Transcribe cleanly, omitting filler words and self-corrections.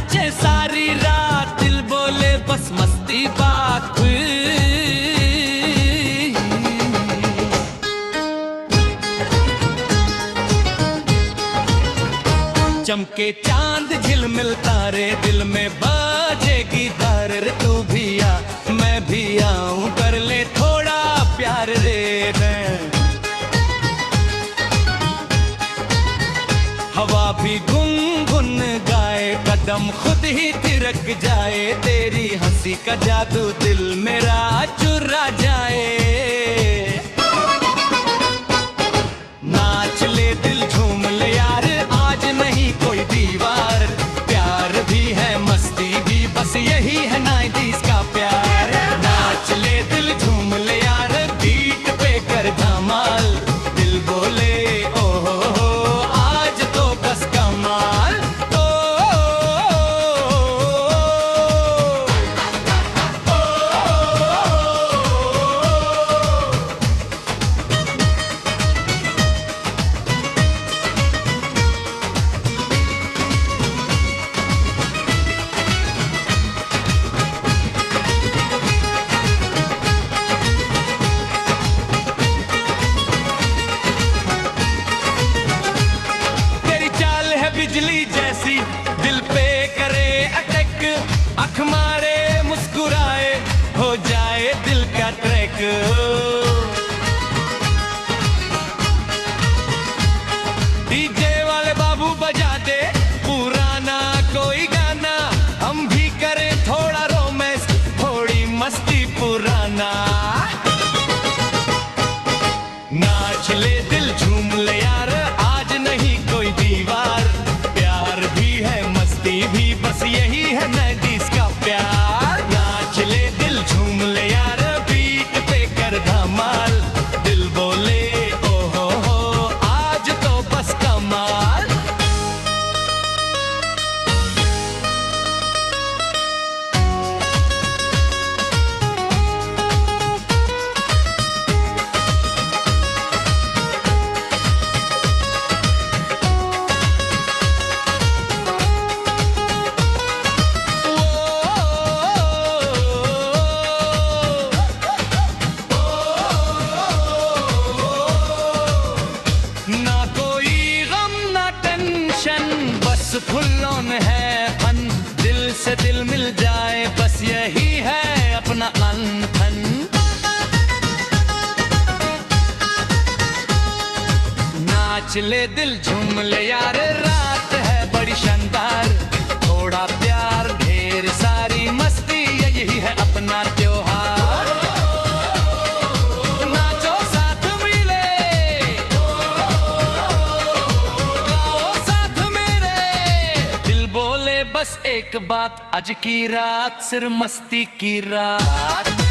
नाचे सारी रात, दिल बोले बस मस्ती बात हुई। चमके चांद झिलमिल तारे, दिल में बाजेगी तार रे। तू भी आ मैं भी आऊं, कर ले थोड़ा प्यार रे। हवा भी गुनगुन गाए, कदम खुद ही थिरक जाए। तेरी हंसी का जादू दिल मेरा चुरा जाए। नाच ले दिल झूम ले यार, आज नहीं कोई दीवार। प्यार भी है मस्ती भी, बस यही है 90s का प्यार। नाच ले दिल झूम ले यार, बीट पे कर धमाल। दिल बोले ओ हो आज तो बस कमाल। बिजली जैसी दिल पे करे अटैक, अख मारे मुस्कुराए हो जाए दिल का ट्रैक। डीजे वाले बाबू बजा दे पुराना कोई गाना, हम भी करें थोड़ा रोमांस थोड़ी मस्ती पुराना। नाच ले दिल झूम ले यार, आज नहीं कोई दीवार। भी बस यही है 90s का प्यार। नाच ले दिल झूम ले यार, बीट पे कर धमाल। दिल बोले ओ हो आज तो बस कमाल। बस फुल ऑन है फन, दिल से दिल मिल जाए बस यही है अपना अनथन। नाच ले दिल झूम ले यार, रात है बड़ी शानदार। थोड़ा प्यार ढेर सारी मस्ती, यही है अपना त्योहार। बस एक बात, आज की रात सिर्फ मस्ती की रात।